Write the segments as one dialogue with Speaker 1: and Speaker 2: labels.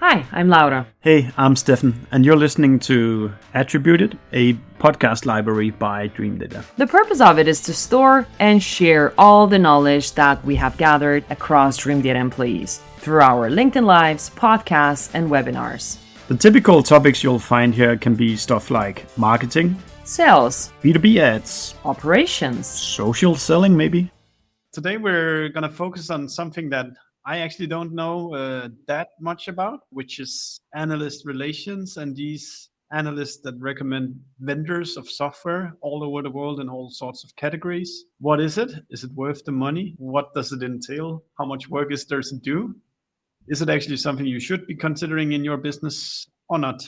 Speaker 1: Hi, I'm Laura.
Speaker 2: Hey, I'm Stefan, and you're listening to Attributed, a podcast library by Dreamdata.
Speaker 1: The purpose of it is to store and share all the knowledge that we have gathered across Dreamdata employees through our LinkedIn Lives, podcasts, and webinars.
Speaker 2: The typical topics you'll find here can be stuff like marketing,
Speaker 1: Sales,
Speaker 2: B2B ads,
Speaker 1: operations,
Speaker 2: social selling maybe. Today we're going to focus on something that I actually don't know that much about, which is analyst relations and these analysts that recommend vendors of software all over the world in all sorts of categories. What is it? Is it worth the money? What does it entail? How much work is there to do? Is it actually something you should be considering in your business or not?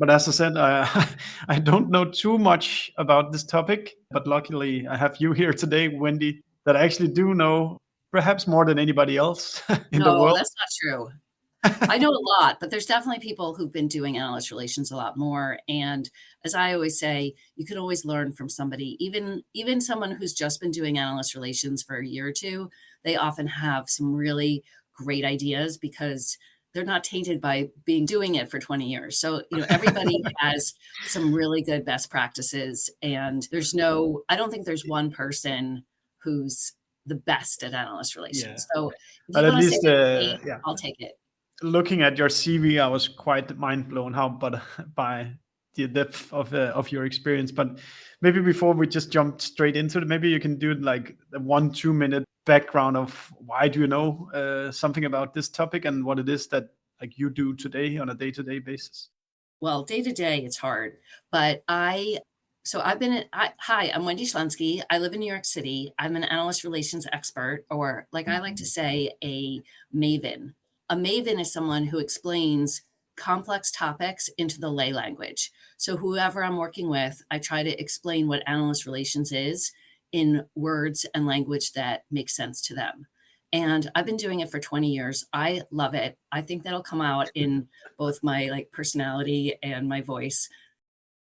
Speaker 2: But as I said, I don't know too much about this topic, but luckily I have you here today, Wendy, that I actually do know perhaps more than anybody else in the
Speaker 3: No,
Speaker 2: world.
Speaker 3: that's not true. I know a lot, but there's definitely people who've been doing analyst relations a lot more. And as I always say, you can always learn from somebody, even someone who's just been doing analyst relations for a year or two. They often have some really great ideas because they're not tainted by doing it for 20 years. So, everybody has some really good best practices. And I don't think there's one person who's the best at analyst relations.
Speaker 2: Yeah.
Speaker 3: So if
Speaker 2: But
Speaker 3: you
Speaker 2: at
Speaker 3: want to
Speaker 2: least,
Speaker 3: say me,
Speaker 2: yeah.
Speaker 3: I'll take it.
Speaker 2: Looking at your CV, I was quite mind blown by the depth of your experience. But maybe before we just jump straight into it, maybe you can do like a 1-2 minute background of why do you know something about this topic and what it is that like you do today on a day-to-day basis.
Speaker 3: Well, day to day, it's hard, but hi, I'm Wendy Shlensky. I live in New York City. I'm an analyst relations expert, or like I like to say, a maven. A maven is someone who explains complex topics into the lay language. So whoever I'm working with, I try to explain what analyst relations is in words and language that makes sense to them. And I've been doing it for 20 years. I love it. I think that'll come out in both my personality and my voice.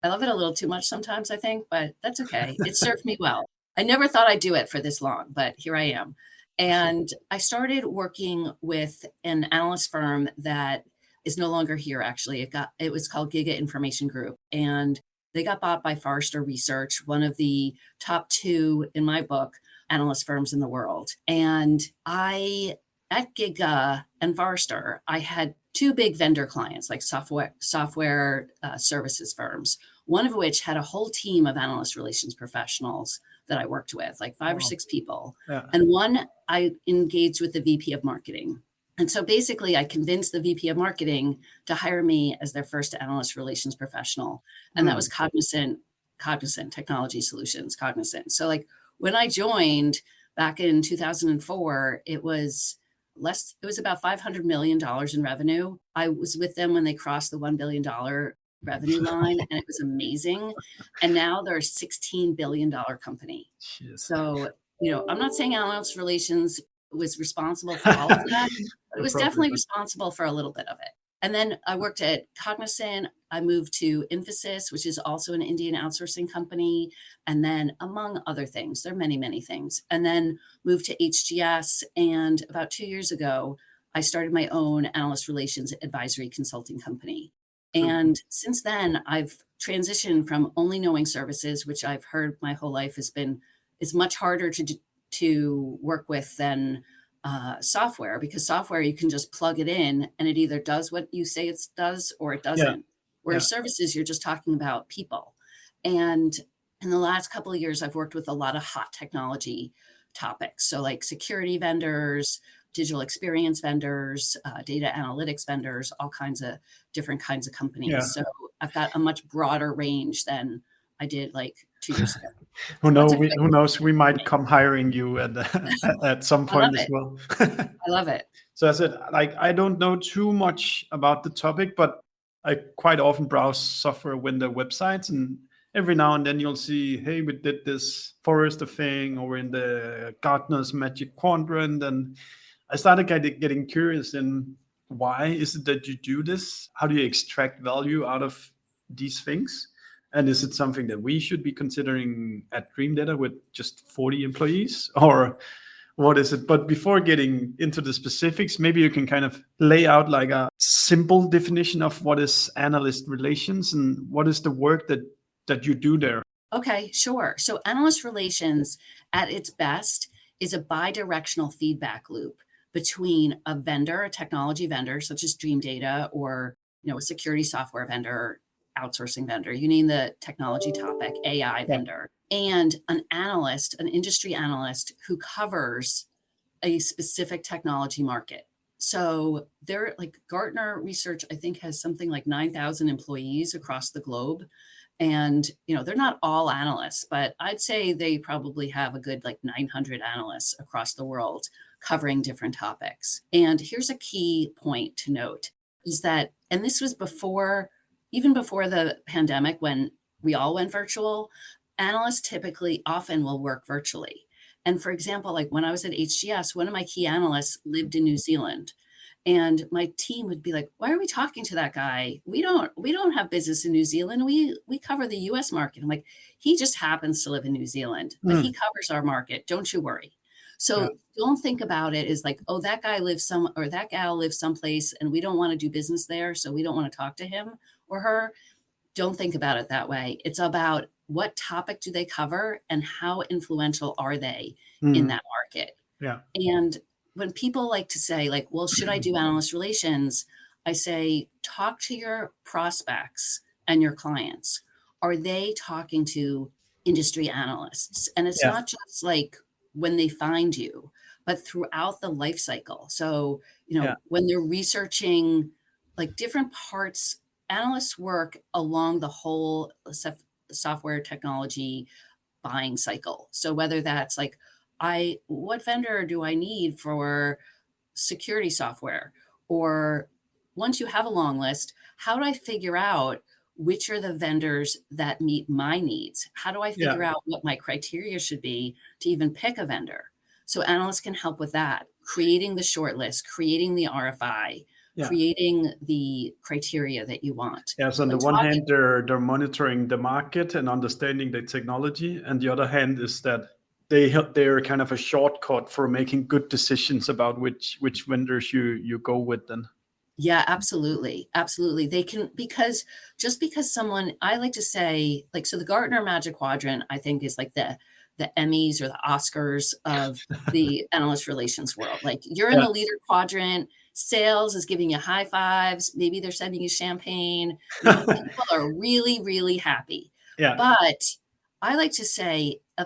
Speaker 3: I love it a little too much sometimes, I think, but that's okay. It served me well. I never thought I'd do it for this long, but here I am. And I started working with an analyst firm that is no longer here, actually. It was called Giga Information Group, and they got bought by Forrester Research, one of the top 2 in my book analyst firms in the world. And at Giga and Forrester, I had 2 big vendor clients, like software services firms, one of which had a whole team of analyst relations professionals that I worked with, like 5 or 6 people.
Speaker 2: Yeah.
Speaker 3: And one I engaged with the VP of marketing. And so basically I convinced the VP of marketing to hire me as their first analyst relations professional. And that was Cognizant Technology Solutions, Cognizant. So when I joined back in 2004, it was about $500 million in revenue. I was with them when they crossed the $1 billion revenue line, and it was amazing. And now they're a $16 billion company.
Speaker 2: Jeez.
Speaker 3: So, I'm not saying analyst relations was responsible for all of that, but it was definitely responsible for a little bit of it. And then I worked at Cognizant. I moved to Infosys, which is also an Indian outsourcing company. And then among other things, there are many, many things. And then moved to HGS. And about 2 years ago, I started my own analyst relations advisory consulting company. And since then, I've transitioned from only knowing services, which I've heard my whole life is much harder to work with than software, because software, you can just plug it in and it either does what you say it does or it doesn't.
Speaker 2: Yeah.
Speaker 3: Whereas services, you're just talking about people. And in the last couple of years, I've worked with a lot of hot technology topics. So like security vendors, digital experience vendors, data analytics vendors, all kinds of different kinds of companies.
Speaker 2: Yeah.
Speaker 3: So I've got a much broader range than I did 2 years ago.
Speaker 2: Who knows? We might come hiring you at some point as well.
Speaker 3: I love it.
Speaker 2: So I said, I don't know too much about the topic, but I quite often browse software vendor websites, and every now and then you'll see, hey, we did this Forrester thing, or in the Gartner's Magic Quadrant, and I started getting curious in why is it that you do this? How do you extract value out of these things? And is it something that we should be considering at Dreamdata with just 40 employees? Or what is it? But before getting into the specifics, maybe you can kind of lay out like a simple definition of what is analyst relations and what is the work that you do there.
Speaker 3: Okay, sure. So analyst relations at its best is a bi-directional feedback loop between a vendor, a technology vendor such as Dreamdata, or a security software vendor, outsourcing vendor, you name the technology topic, AI vendor, and an analyst, an industry analyst who covers a specific technology market. So they're like Gartner research, I think, has something like 9,000 employees across the globe. And, they're not all analysts, but I'd say they probably have a good like 900 analysts across the world covering different topics. And here's a key point to note is that, and this was even before the pandemic, when we all went virtual, analysts typically often will work virtually. And for example, like when I was at HGS, one of my key analysts lived in New Zealand. And my team would be like, why are we talking to that guy? We don't have business in New Zealand. We cover the US market. I'm like, he just happens to live in New Zealand, but he covers our market. Don't you worry. So don't think about it as like, oh, that guy lives or that gal lives someplace and we don't want to do business there, so we don't want to talk to him or her. Don't think about it that way. It's about what topic do they cover and how influential are they in that market.
Speaker 2: Yeah.
Speaker 3: And when people like to say like, well, should I do analyst relations? I say, talk to your prospects and your clients. Are they talking to industry analysts? And it's not just like when they find you, but throughout the life cycle. So, when they're researching like different parts, analysts work along the whole software technology buying cycle. So whether that's like, what vendor do I need for security software? Or once you have a long list, how do I figure out which are the vendors that meet my needs? How do I figure out what my criteria should be to even pick a vendor? So analysts can help with that, creating the short list, creating the RFI, creating the criteria that you want.
Speaker 2: Yeah, so on the one hand, they're monitoring the market and understanding the technology, and the other hand is that they're kind of a shortcut for making good decisions about which vendors you go with then.
Speaker 3: Yeah, absolutely. Absolutely. They can, because someone, I like to say, like, so the Gartner Magic Quadrant, I think, is like the Emmys or the Oscars of the analyst relations world. Like, you're in the leader quadrant, sales is giving you high fives, maybe they're sending you champagne. People are really, really happy.
Speaker 2: Yeah.
Speaker 3: But I like to say a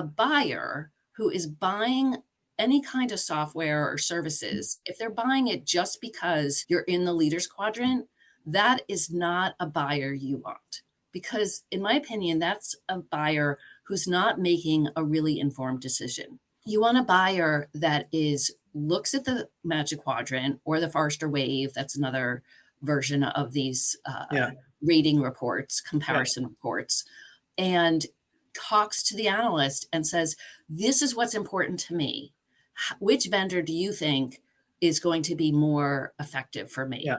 Speaker 3: buyer who is buying any kind of software or services, if they're buying it just because you're in the leaders quadrant, that is not a buyer you want. Because in my opinion, that's a buyer who's not making a really informed decision. You want a buyer that looks at the Magic Quadrant or the Forrester Wave. That's another version of these rating reports, comparison reports, and talks to the analyst and says, this is what's important to me. Which vendor do you think is going to be more effective for me?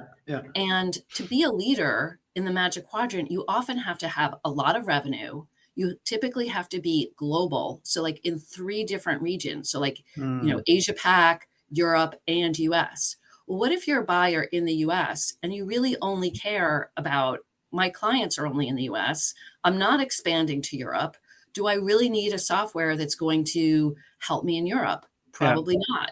Speaker 3: And to be a leader in the Magic Quadrant, you often have to have a lot of revenue. You typically have to be global. So like in 3 different regions. So like, Asia Pac, Europe, and US. Well, what if you're a buyer in the US and you really only care about, my clients are only in the US, I'm not expanding to Europe. Do I really need a software that's going to help me in Europe? Probably not.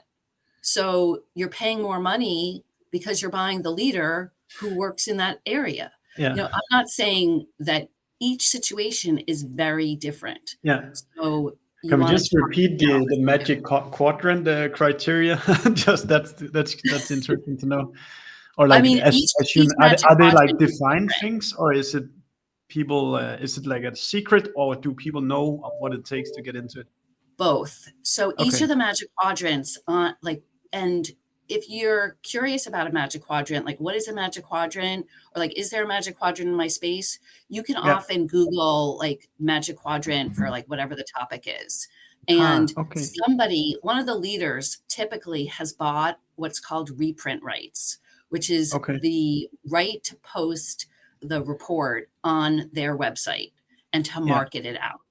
Speaker 3: So you're paying more money because you're buying the leader who works in that area. I'm not saying that each situation is very different. So
Speaker 2: can we just repeat the Magic Quadrant criteria? Just that's interesting to know. Or like, are they like defined things, or is it people? Is it like a secret, or do people know what it takes to get into it?
Speaker 3: Both. So each of the Magic Quadrants, and if you're curious about a Magic Quadrant, like what is a Magic Quadrant, or like, is there a Magic Quadrant in my space? You can often Google like Magic Quadrant for like whatever the topic is. And one of the leaders typically has bought what's called reprint rights, which is the right to post the report on their website and to market it out.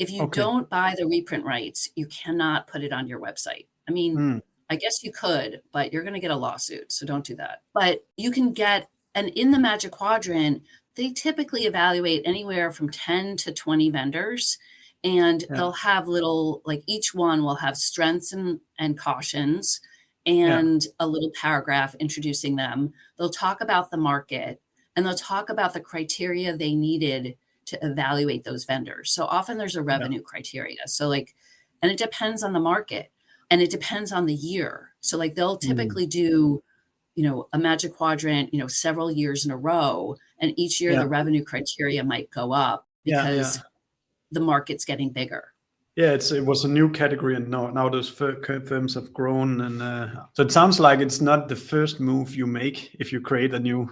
Speaker 3: If you
Speaker 2: Okay.
Speaker 3: don't buy the reprint rights, you cannot put it on your website. I mean, I guess you could, but you're going to get a lawsuit. So don't do that. But you can get, and in the Magic Quadrant, they typically evaluate anywhere from 10 to 20 vendors. And
Speaker 2: Yeah.
Speaker 3: they'll have little, like each one will have strengths and cautions and a little paragraph introducing them. They'll talk about the market and they'll talk about the criteria they needed to evaluate those vendors. So often there's a revenue criteria. So like, and it depends on the market and it depends on the year. So like they'll typically do, you know, a Magic Quadrant, you know, several years in a row. And each year the revenue criteria might go up because the market's getting bigger.
Speaker 2: Yeah, it was a new category, and now those firms have grown, and so it sounds like it's not the first move you make if you create a new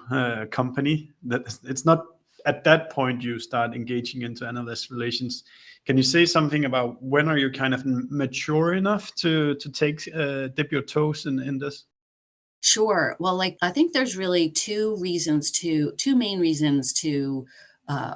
Speaker 2: company. That it's not at that point you start engaging into analyst relations. Can you say something about when are you kind of mature enough to take dip your toes in this?
Speaker 3: Sure. Well, like I think there's really two main reasons to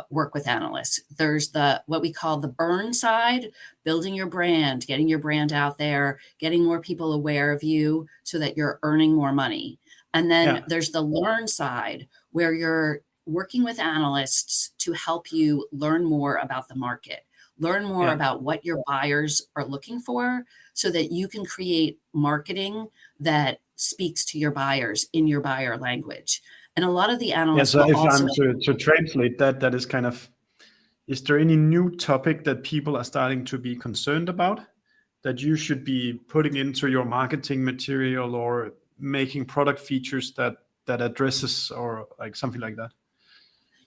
Speaker 3: work with analysts. There's what we call the burn side, building your brand, getting your brand out there, getting more people aware of you so that you're earning more money. And then there's the learn side where you're working with analysts to help you learn more about the market, learn more about what your buyers are looking for so that you can create marketing that speaks to your buyers in your buyer language. And a lot of the analysts
Speaker 2: so
Speaker 3: will
Speaker 2: if
Speaker 3: also
Speaker 2: I'm to translate that is kind of, is there any new topic that people are starting to be concerned about that you should be putting into your marketing material or making product features that addresses or like something like that?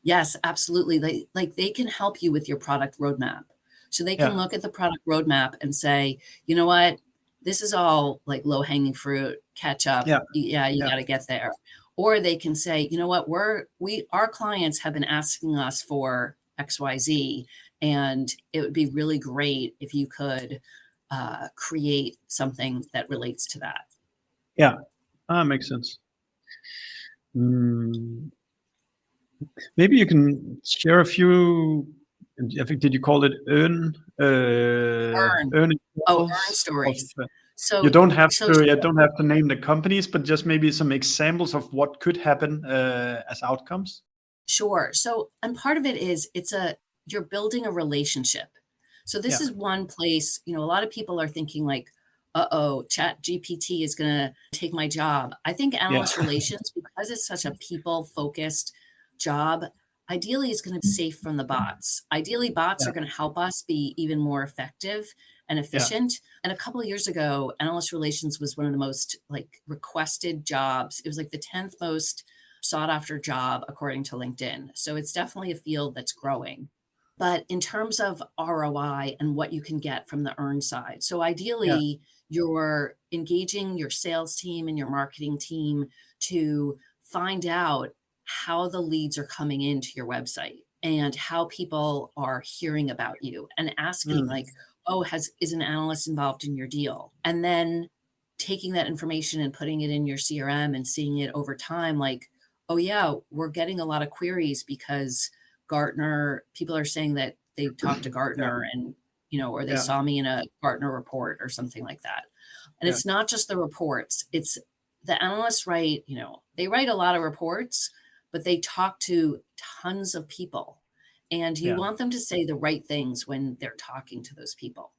Speaker 3: Yes, absolutely. They can help you with your product roadmap. So they can look at the product roadmap and say, you know what, this is all like low hanging fruit, catch up. You got to get there. Or they can say, you know what, our clients have been asking us for XYZ, and it would be really great if you could create something that relates to that.
Speaker 2: Yeah, makes sense. Maybe you can share a few. I think, did you call it earn
Speaker 3: stories. So
Speaker 2: you don't have to name the companies, but just maybe some examples of what could happen as outcomes.
Speaker 3: Sure. So, and part of it is you're building a relationship. So this is one place, you know, a lot of people are thinking like, Chat GPT is going to take my job. I think analyst relations, because it's such a people focused job, ideally is going to be safe from the bots. Ideally, bots are going to help us be even more effective and efficient. And a couple of years ago, analyst relations was one of the most like requested jobs. It was like the 10th most sought after job according to LinkedIn. So it's definitely a field that's growing. But in terms of ROI and what you can get from the earn side, so ideally you're engaging your sales team and your marketing team to find out how the leads are coming into your website and how people are hearing about you and asking like, oh, is an analyst involved in your deal? And then taking that information and putting it in your CRM and seeing it over time, like, oh yeah, we're getting a lot of queries because Gartner, people are saying that they talked to Gartner and, you know, or they saw me in a Gartner report or something like that. And it's not just the reports, it's the analysts write, you know, they write a lot of reports, but they talk to tons of people. And you want them to say the right things when they're talking to those people.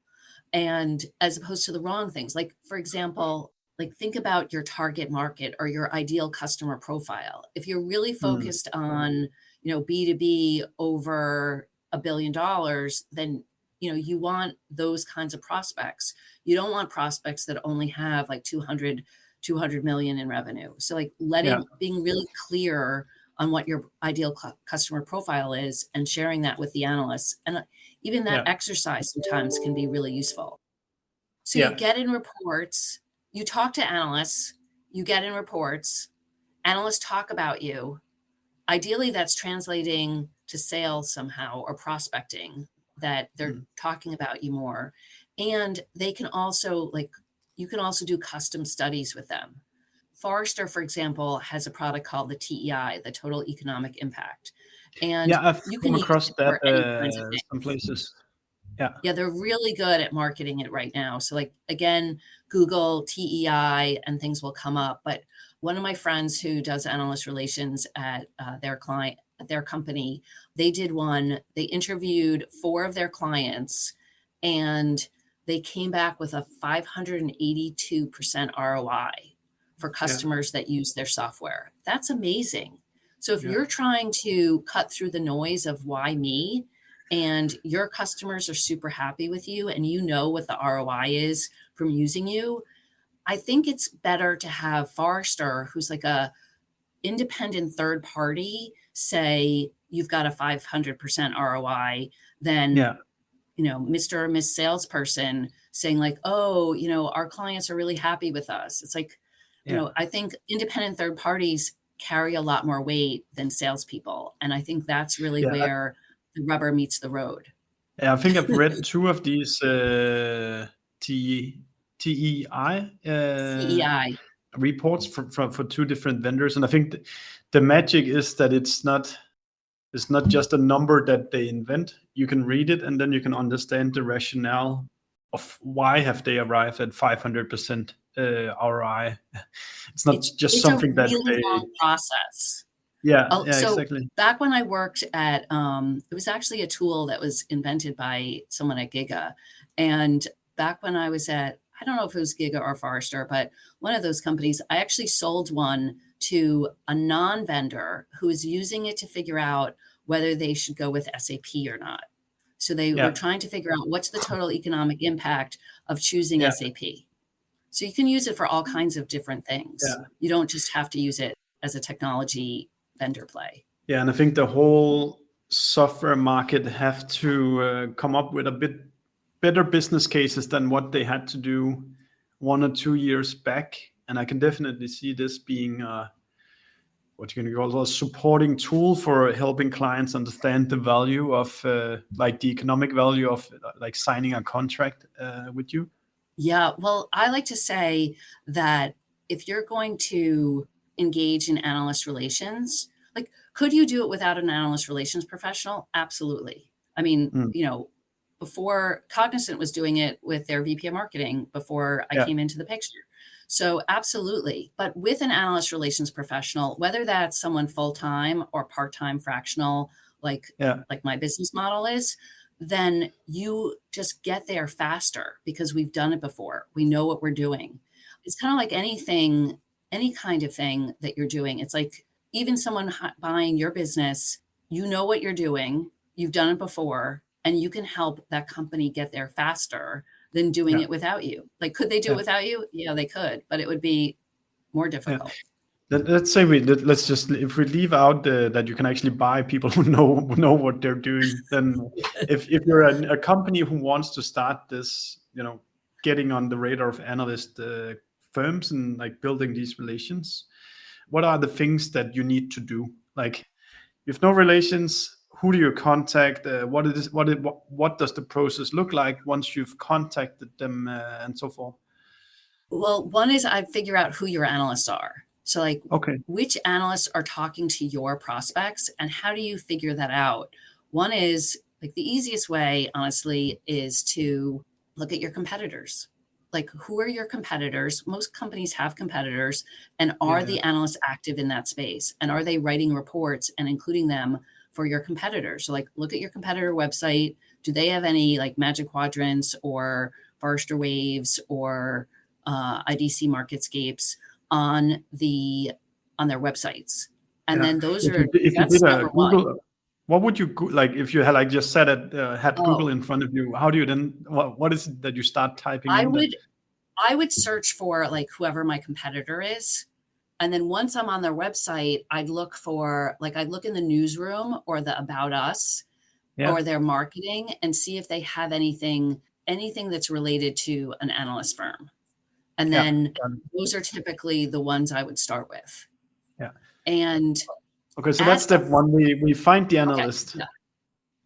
Speaker 3: And as opposed to the wrong things, like, for example, like think about your target market or your ideal customer profile. If you're really focused on, you know, B2B over $1 billion, then, you know, you want those kinds of prospects. You don't want prospects that only have like 200 million in revenue. So like being really clear on what your ideal customer profile is and sharing that with the analysts. And even that exercise sometimes can be really useful. So you get in reports, you talk to analysts, you get in reports, analysts talk about you. Ideally, that's translating to sales somehow or prospecting, that they're talking about you more. And they can also you can also do custom studies with them. Forrester, for example, has a product called the TEI, the Total Economic Impact. And
Speaker 2: I've
Speaker 3: you
Speaker 2: come
Speaker 3: can use
Speaker 2: across
Speaker 3: it
Speaker 2: that
Speaker 3: for any kinds of things.
Speaker 2: some places.
Speaker 3: Yeah, they're really good at marketing it right now. So like, again, Google TEI and things will come up. But one of my friends who does analyst relations at their company, they did one, they interviewed 4 of their clients and they came back with a 582% ROI for customers that use their software. That's amazing. So if you're trying to cut through the noise of why me, and your customers are super happy with you and you know what the ROI is from using you, I think it's better to have Forrester, who's like a independent third party, say you've got a 500% ROI than, Mr. or Miss Salesperson saying like, oh, our clients are really happy with us. It's like, I think independent third parties carry a lot more weight than salespeople. And I think that's really where the rubber meets the road.
Speaker 2: Yeah, I think I've read 2 of these TEI
Speaker 3: CEI.
Speaker 2: reports for 2 different vendors, and I think the magic is that it's not just a number that they invent. You can read it, and then you can understand the rationale of why have they arrived at 500% ROI. It's not just something that
Speaker 3: really
Speaker 2: they
Speaker 3: long process. So
Speaker 2: exactly.
Speaker 3: back when I worked at, it was actually a tool that was invented by someone at Giga. And back when I was at, I don't know if it was Giga or Forrester, but one of those companies, I actually sold one to a non-vendor who was using it to figure out whether they should go with SAP or not. So they were trying to figure out what's the total economic impact of choosing SAP. So you can use it for all kinds of different things. You don't just have to use it as a technology vendor play.
Speaker 2: Yeah, and I think the whole software market have to come up with a bit better business cases than what they had to do 1 or 2 years back. And I can definitely see this being what you can call a supporting tool for helping clients understand the value of like the economic value of like signing a contract with you.
Speaker 3: Yeah, well, I like to say that if you're going to engage in analyst relations, like, could you do it without an analyst relations professional? Absolutely. I mean, before Cognizant was doing it with their VP of marketing before I came into the picture. So absolutely. But with an analyst relations professional, whether that's someone full-time or part-time fractional, like my business model is, then you just get there faster because we've done it before. We know what we're doing. It's kind of like anything, any kind of thing that you're doing. It's like even someone buying your business, you know what you're doing, you've done it before, and you can help that company get there faster than doing it without you. Like, could they do it without you? Yeah, they could, but it would be more difficult.
Speaker 2: Let's say let's just, if we leave out that you can actually buy people who know what they're doing, then if you're a company who wants to start this, getting on the radar of analyst firms and like building these relations, what are the things that you need to do? Like, you have no relations, who do you contact? What does the process look like once you've contacted them and so forth?
Speaker 3: Well, one is I figure out who your analysts are. So like, which analysts are talking to your prospects and how do you figure that out? One is like the easiest way, honestly, is to look at your competitors. Like, who are your competitors? Most companies have competitors, and are the analysts active in that space? And are they writing reports and including them for your competitors? So like, look at your competitor website. Do they have any like Magic Quadrants or Forrester Waves or IDC Marketscapes on their websites? And then those that's number
Speaker 2: Google,
Speaker 3: one.
Speaker 2: what would you like if you had like just said it had Google in front of you? How do you then what is it that you start typing in?
Speaker 3: I would search for like whoever my competitor is. And then once I'm on their website, I'd look in the newsroom or the About Us or their marketing and see if they have anything that's related to an analyst firm. And then those are typically the ones I would start with.
Speaker 2: Yeah.
Speaker 3: And
Speaker 2: okay, so that's step one. We find the analyst.
Speaker 3: Okay,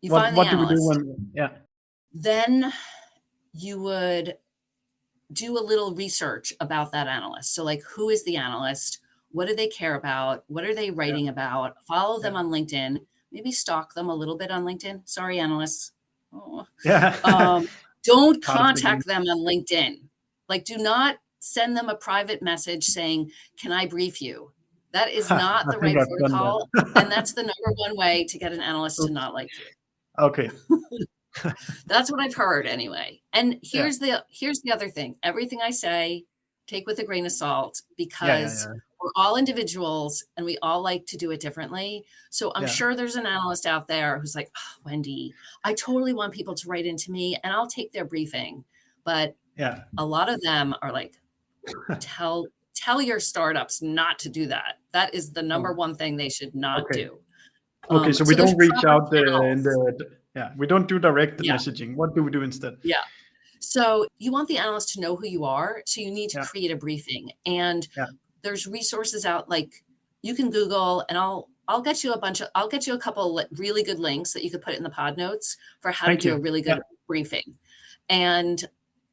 Speaker 3: you find the analyst.
Speaker 2: What do we do when
Speaker 3: Then you would do a little research about that analyst. So like, who is the analyst? What do they care about? What are they writing about? Follow them on LinkedIn. Maybe stalk them a little bit on LinkedIn. Sorry, analysts. Oh.
Speaker 2: Yeah.
Speaker 3: Don't
Speaker 2: Part of the game.
Speaker 3: contact them on LinkedIn. Like, do not send them a private message saying, "Can I brief you?" That is not
Speaker 2: I
Speaker 3: the
Speaker 2: think
Speaker 3: right
Speaker 2: I've done
Speaker 3: protocol,
Speaker 2: that.
Speaker 3: and that's the number one way to get an analyst to
Speaker 2: Oops.
Speaker 3: not like you.
Speaker 2: Okay.
Speaker 3: That's what I've heard anyway. And
Speaker 2: Yeah.
Speaker 3: here's the other thing. Everything I say, take with a grain of salt,
Speaker 2: Yeah.
Speaker 3: because we're all individuals and we all like to do it differently. So I'm
Speaker 2: Yeah.
Speaker 3: sure there's an analyst out there who's like, "Oh, Wendy, I totally want people to write into me and I'll take their briefing." But
Speaker 2: Yeah.
Speaker 3: a lot of them are like, tell your startups not to do that. That is the number one thing they should not
Speaker 2: Okay.
Speaker 3: do.
Speaker 2: Okay. So we
Speaker 3: So there's
Speaker 2: don't reach
Speaker 3: proper
Speaker 2: out
Speaker 3: channels.
Speaker 2: we don't do direct
Speaker 3: Yeah.
Speaker 2: messaging. What do we do instead?
Speaker 3: Yeah. So you want the analyst to know who you are. So you need to
Speaker 2: Yeah.
Speaker 3: create a briefing. And
Speaker 2: Yeah.
Speaker 3: there's resources out, like you can Google, and I'll get you a couple really good links that you could put in the pod notes for how
Speaker 2: Thank
Speaker 3: to do
Speaker 2: you.
Speaker 3: a really good briefing. And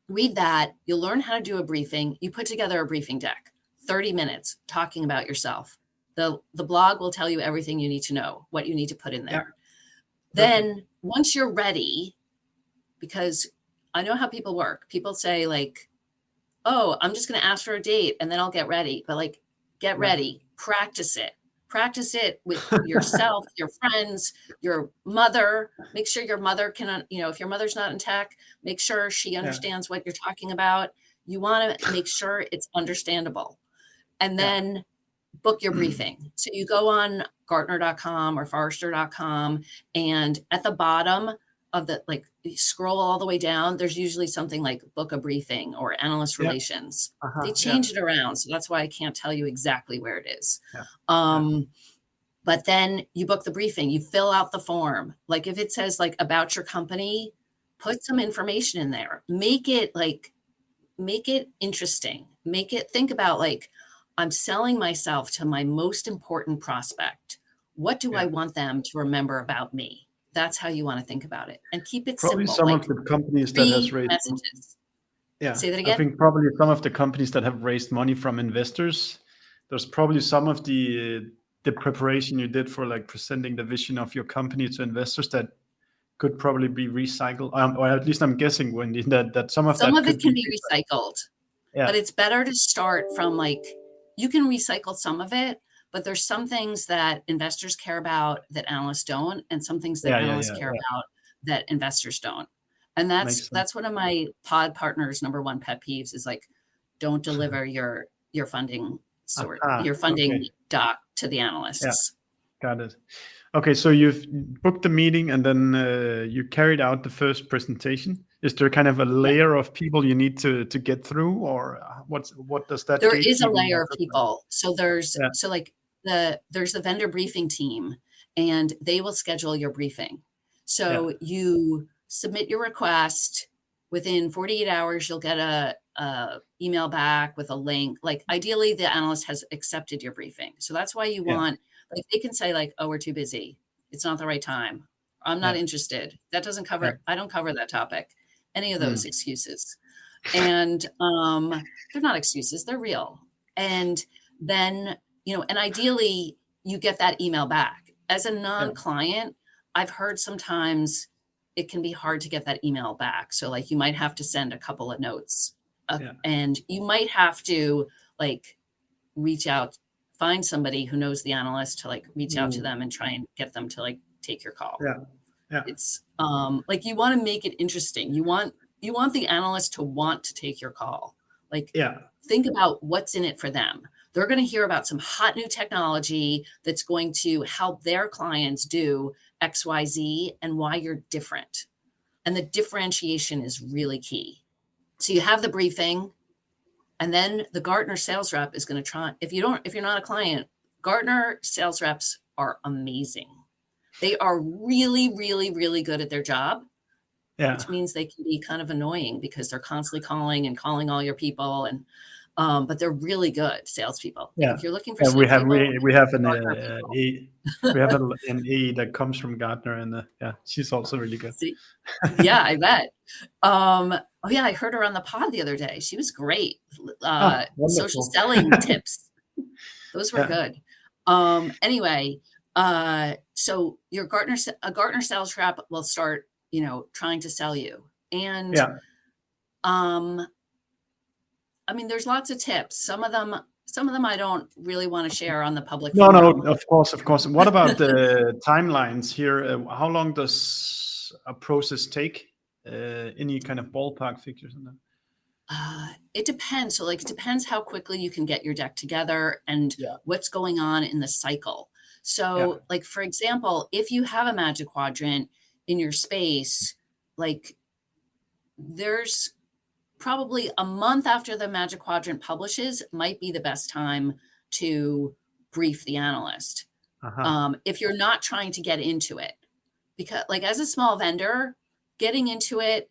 Speaker 3: read that. You'll learn how to do a briefing. You put together a briefing deck, 30 minutes talking about yourself. The blog will tell you everything you need to know, what you need to put in there. Then once you're ready, because I know how people work. People say like, "Oh, I'm just going to ask for a date and then I'll get ready." But like, get ready, practice it. Practice it with yourself, your friends, your mother. Make sure your mother can, if your mother's not in tech, make sure she understands what you're talking about. You want to make sure it's understandable. And then book your briefing. So you go on Gartner.com or Forrester.com, and at the bottom of the, like, you scroll all the way down, there's usually something like book a briefing or analyst relations. They change it around. So that's why I can't tell you exactly where it is. But then you book the briefing, you fill out the form. Like if it says like about your company, put some information in there, make it interesting, think about like, I'm selling myself to my most important prospect. What do I want them to remember about me? That's how you want to think about it, and keep it
Speaker 2: Probably
Speaker 3: simple.
Speaker 2: some
Speaker 3: Like
Speaker 2: of the companies that
Speaker 3: 3
Speaker 2: has raised
Speaker 3: messages.
Speaker 2: Yeah,
Speaker 3: Say that
Speaker 2: I
Speaker 3: again.
Speaker 2: think probably some of the companies that have raised money from investors, there's probably some of the preparation you did for like presenting the vision of your company to investors that could probably be recycled, or at least I'm guessing, Wendy, that some of
Speaker 3: Some
Speaker 2: that
Speaker 3: of it
Speaker 2: could
Speaker 3: can
Speaker 2: be
Speaker 3: be recycled,
Speaker 2: Yeah,
Speaker 3: but it's better to start from like, you can recycle some of it, but there's some things that investors care about that analysts don't, and some things that analysts care about that investors don't. And
Speaker 2: makes sense.
Speaker 3: that's one of my pod partners' number one pet peeves is like, don't deliver your funding doc to the analysts.
Speaker 2: Got it. Okay, so you've booked the meeting and then you carried out the first presentation. Is there kind of a layer of people you need to get through, or what does that?
Speaker 3: There is a
Speaker 2: gatekeeping
Speaker 3: layer of
Speaker 2: look like?
Speaker 3: people. So there's the vendor briefing team, and they will schedule your briefing. So you submit your request. Within 48 hours, you'll get a email back with a link. Like ideally, the analyst has accepted your briefing. So that's why you want, like, they can say like, "Oh, we're too busy. It's not the right time. I'm not interested." That doesn't cover, I don't cover that topic. Any of those excuses. And they're not excuses, they're real. And then, and ideally you get that email back. As a non-client, I've heard sometimes it can be hard to get that email back. So like you might have to send a couple of notes and you might have to like reach out, find somebody who knows the analyst to like reach out to them and try and get them to like take your call. It's like, you want to make it interesting. You want the analyst to want to take your call. Like, think about what's in it for them. They're going to hear about some hot new technology that's going to help their clients do XYZ and why you're different. And the differentiation is really key. So you have the briefing, and then the Gartner sales rep is going to try. If you're not a client, Gartner sales reps are amazing. They are really, really, really good at their job, which means they can be kind of annoying because they're constantly calling all your people, and but they're really good salespeople. Like if you're looking for salespeople,
Speaker 2: we have an A that comes from Gartner, and she's also really good.
Speaker 3: Yeah, I bet. Oh yeah, I heard her on the pod the other day. She was great. Social selling tips. Those were good. Anyway, so a Gartner sales rep will start trying to sell you. And
Speaker 2: Yeah.
Speaker 3: I mean, there's lots of tips. Some of them I don't really want to share on the public
Speaker 2: No,
Speaker 3: forum.
Speaker 2: of course. What about the timelines here? How long does a process take? Any kind of ballpark figures on that?
Speaker 3: It depends. So like, it depends how quickly you can get your deck together and
Speaker 2: Yeah.
Speaker 3: what's going on in the cycle. So like, for example, if you have a Magic Quadrant in your space, like there's probably a month after the Magic Quadrant publishes might be the best time to brief the analyst. If you're not trying to get into it, because like as a small vendor, getting into it,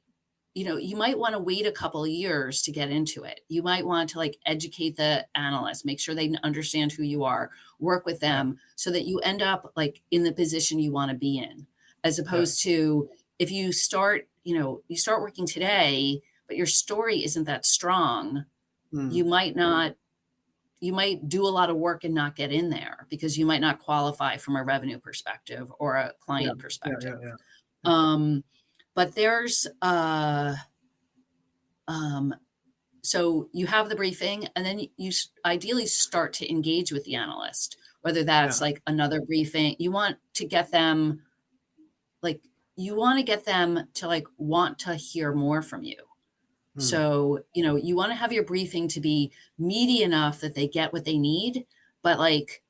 Speaker 3: you might want to wait a couple of years to get into it. You might want to like educate the analyst, make sure they understand who you are, work with them so that you end up like in the position you want to be in, as opposed to if you start working today, but your story isn't that strong, you might do a lot of work and not get in there because you might not qualify from a revenue perspective or a client perspective. But there's so you have the briefing, and then you ideally start to engage with the analyst, whether that's like another briefing. You want to get them to like want to hear more from you. So, you want to have your briefing to be meaty enough that they get what they need, but like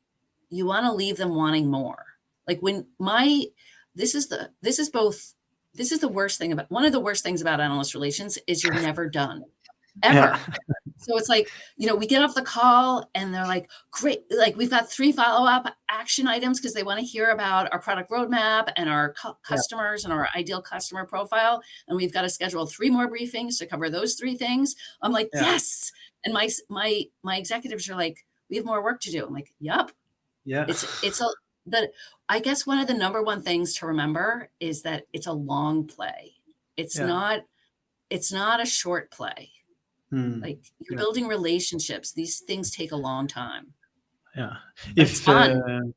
Speaker 3: you want to leave them wanting more. Like this is the worst thing one of the worst things about analyst relations is you're never done, ever. So it's like, we get off the call and they're like, great. Like we've got 3 follow-up action items because they want to hear about our product roadmap and our customers and our ideal customer profile. And we've got to schedule 3 more briefings to cover those 3 things. I'm like, yes. And my executives are like, we have more work to do. I'm like, yep.
Speaker 2: Yeah.
Speaker 3: I guess one of the number one things to remember is that it's a long play. It's not a short play. Like you're building relationships. These things take a long time.
Speaker 2: Yeah.
Speaker 3: It's fun.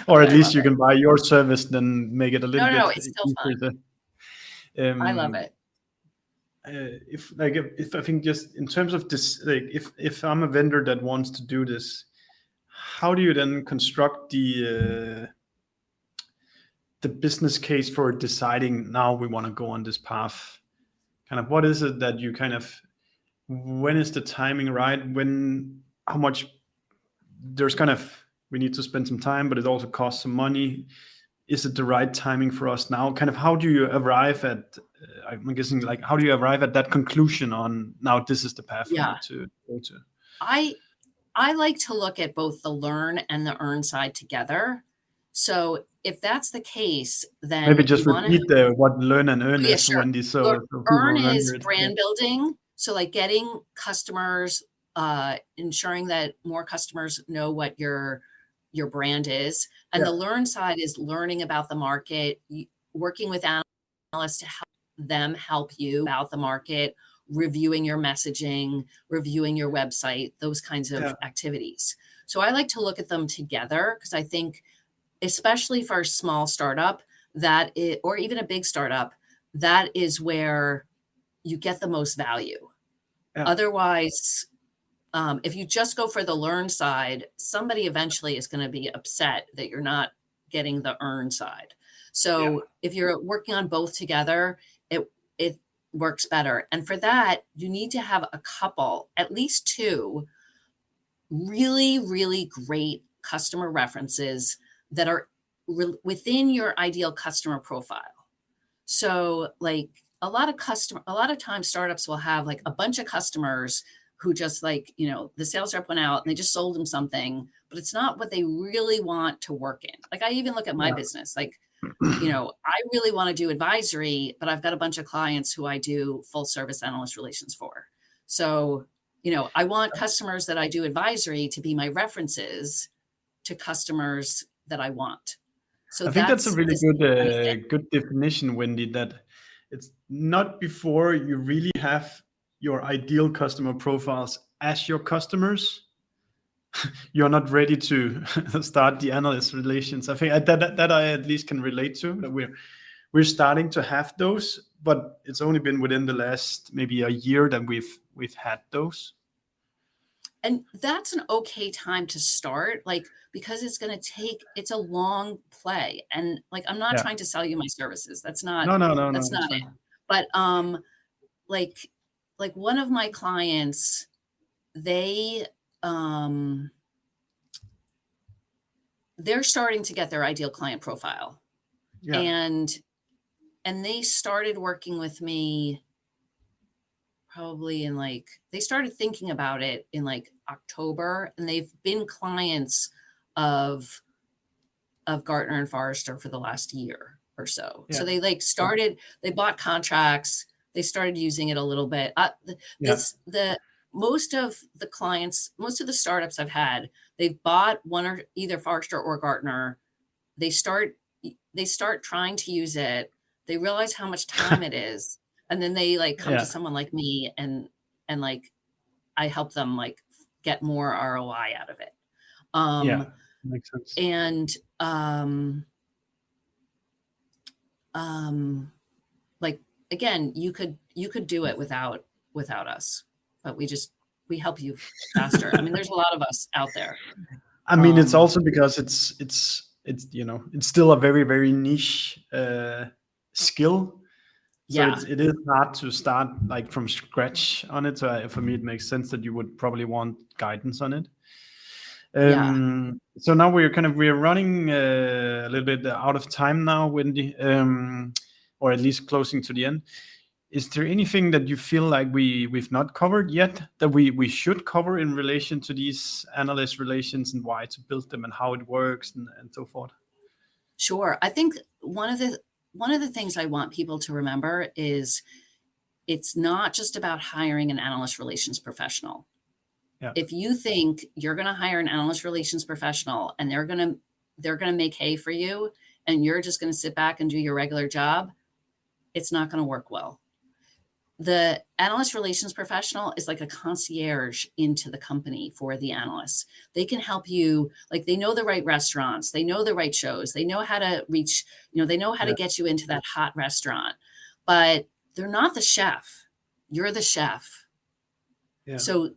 Speaker 2: Or at least you can buy your service, then make it a little bit.
Speaker 3: No, it's still fun. I love it.
Speaker 2: If I think just in terms of this, like if I'm a vendor that wants to do this, how do you then construct the business case for deciding now we want to go on this path? Kind of what is it that you when is the timing right? How much we need to spend some time, but it also costs some money. Is it the right timing for us now? Kind of how do you arrive at, I'm guessing, like, how do you arrive at that conclusion on now this is the path for you to go to?
Speaker 3: I like to look at both the learn and the earn side together. So if that's the case, then
Speaker 2: maybe just repeat what learn and earn is,
Speaker 3: sure.
Speaker 2: Wendy. So
Speaker 3: earn is brand building. So like getting customers, ensuring that more customers know what your brand is. And the learn side is learning about the market, working with analysts to help them help you about the market, reviewing your messaging, reviewing your website, those kinds of activities. So I like to look at them together because I think, especially for a small startup or even a big startup, that is where you get the most value. Otherwise, if you just go for the learn side, somebody eventually is going to be upset that you're not getting the earn side. So if you're working on both together, it works better. And for that, you need to have a couple, at least 2 really, really great customer references that are within your ideal customer profile. So like a lot of times startups will have like a bunch of customers who just like, the sales rep went out and they just sold them something, but it's not what they really want to work in. Like I even look at my business, like, I really want to do advisory, but I've got a bunch of clients who I do full service analyst relations for. So, I want customers that I do advisory to be my references to customers that I want. So
Speaker 2: I think that's a really good definition, Wendy, that it's not before you really have your ideal customer profiles as your customers, you're not ready to start the analyst relations. I think that I at least can relate to, that we're starting to have those, but it's only been within the last maybe a year that we've had those.
Speaker 3: And that's an okay time to start, like, because it's a long play. And like, I'm not
Speaker 2: Yeah.
Speaker 3: trying to sell you my services. That's not
Speaker 2: No,
Speaker 3: that's
Speaker 2: it's
Speaker 3: not it.
Speaker 2: fine.
Speaker 3: But like one of my clients, they they're starting to get their ideal client profile.
Speaker 2: Yeah.
Speaker 3: And they started working with me probably they started thinking about it in like October, and they've been clients of Gartner and Forrester for the last year or so.
Speaker 2: Yeah.
Speaker 3: So they they bought contracts, they started using it a little bit. Most of the clients, most of the startups I've had, they've bought one or either Forrester or Gartner. They start trying to use it. They realize how much time it is. And then they come to someone like me and I help them get more ROI out of it.
Speaker 2: Makes sense.
Speaker 3: And again, you could do it without us, but we help you faster. I mean, there's a lot of us out there.
Speaker 2: I mean, it's also because it's still a very, very niche skill. So
Speaker 3: Yeah.
Speaker 2: it is hard to start from scratch on it. So for me, it makes sense that you would probably want guidance on it. So now we're running a little bit out of time now, Wendy, or at least closing to the end. Is there anything that you feel like we've not covered yet that we should cover in relation to these analyst relations and why to build them and how it works and so forth?
Speaker 3: Sure. I think one of the things I want people to remember is it's not just about hiring an analyst relations professional.
Speaker 2: Yeah.
Speaker 3: If you think you're going to hire an analyst relations professional and they're going to make hay for you and you're just going to sit back and do your regular job, it's not going to work well. The analyst relations professional is like a concierge into the company for the analysts. They can help you, they know the right restaurants, they know the right shows, they know how to reach, they know how to get you into that hot restaurant, but they're not the chef. You're the chef. Yeah. So,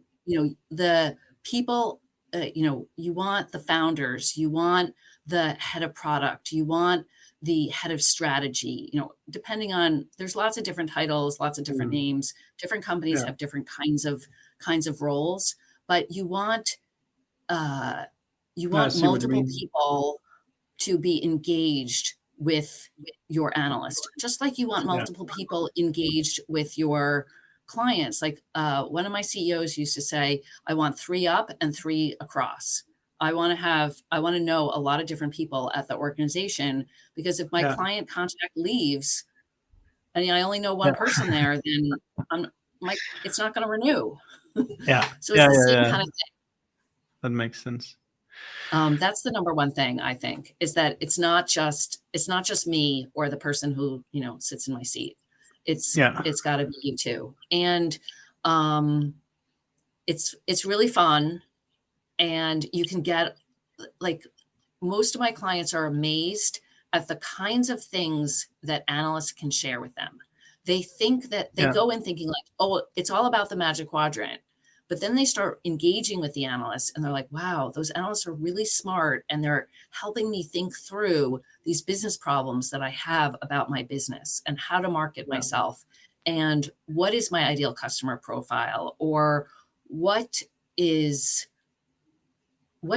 Speaker 3: the people, you want the founders, you want the head of product, you want the head of strategy, depending on, there's lots of different titles, lots of different names, different companies have different kinds of roles, but you want multiple people to be engaged with your analyst, just like you want multiple people engaged with your clients. One of my CEOs used to say, I want 3 up and 3 across. I want to know a lot of different people at the organization, because if my client contact leaves and I only know one person there, then it's not going to renew. So it's the same kind of thing.
Speaker 2: That makes sense.
Speaker 3: That's the number one thing, I think, is that it's not just me or the person who, sits in my seat. It's got to be you too. And it's really fun. And you can get, most of my clients are amazed at the kinds of things that analysts can share with them. They think that they go in thinking oh, it's all about the magic quadrant. But then they start engaging with the analysts and they're like, wow, those analysts are really smart. And they're helping me think through these business problems that I have about my business and how to market myself. And what is my ideal customer profile? Or what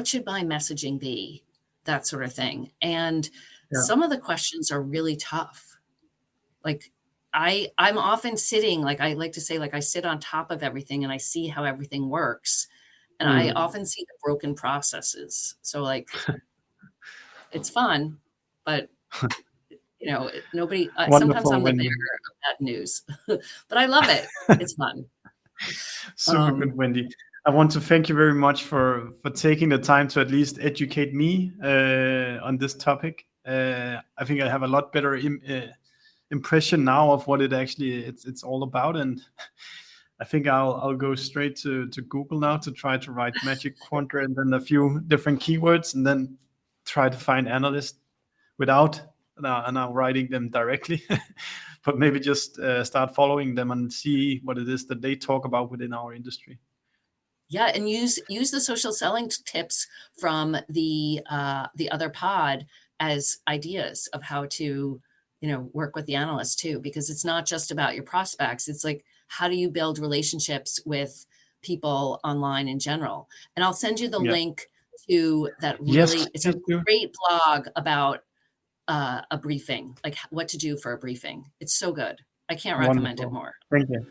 Speaker 3: should my messaging be? That sort of thing. And some of the questions are really tough. I'm often sitting, I like to say, I sit on top of everything and I see how everything works. And I often see the broken processes. So it's fun, but nobody, sometimes I'm the bearer of that news, but I love it. It's fun.
Speaker 2: Super good, Wendy. I want to thank you very much for taking the time to at least educate me on this topic. I think I have a lot better impression now of what it actually it's all about, and I think I'll go straight to Google now to try to write Magic Quadrant and a few different keywords, and then try to find analysts without now writing them directly, but maybe just start following them and see what it is that they talk about within our industry.
Speaker 3: Yeah, and use the social selling tips from the other pod as ideas of how to, work with the analysts too, because it's not just about your prospects. It's like, how do you build relationships with people online in general? And I'll send you the link to that. Really, it's a great blog about a briefing, like what to do for a briefing. It's so good. I can't recommend it more.
Speaker 2: Thank you.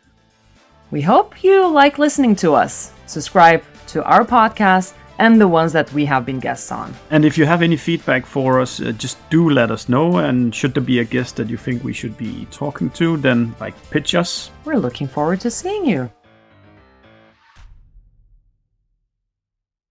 Speaker 1: We hope you like listening to us. Subscribe to our podcast and the ones that we have been guests on.
Speaker 2: And if you have any feedback for us, just do let us know. And should there be a guest that you think we should be talking to, then pitch us.
Speaker 1: We're looking forward to seeing you.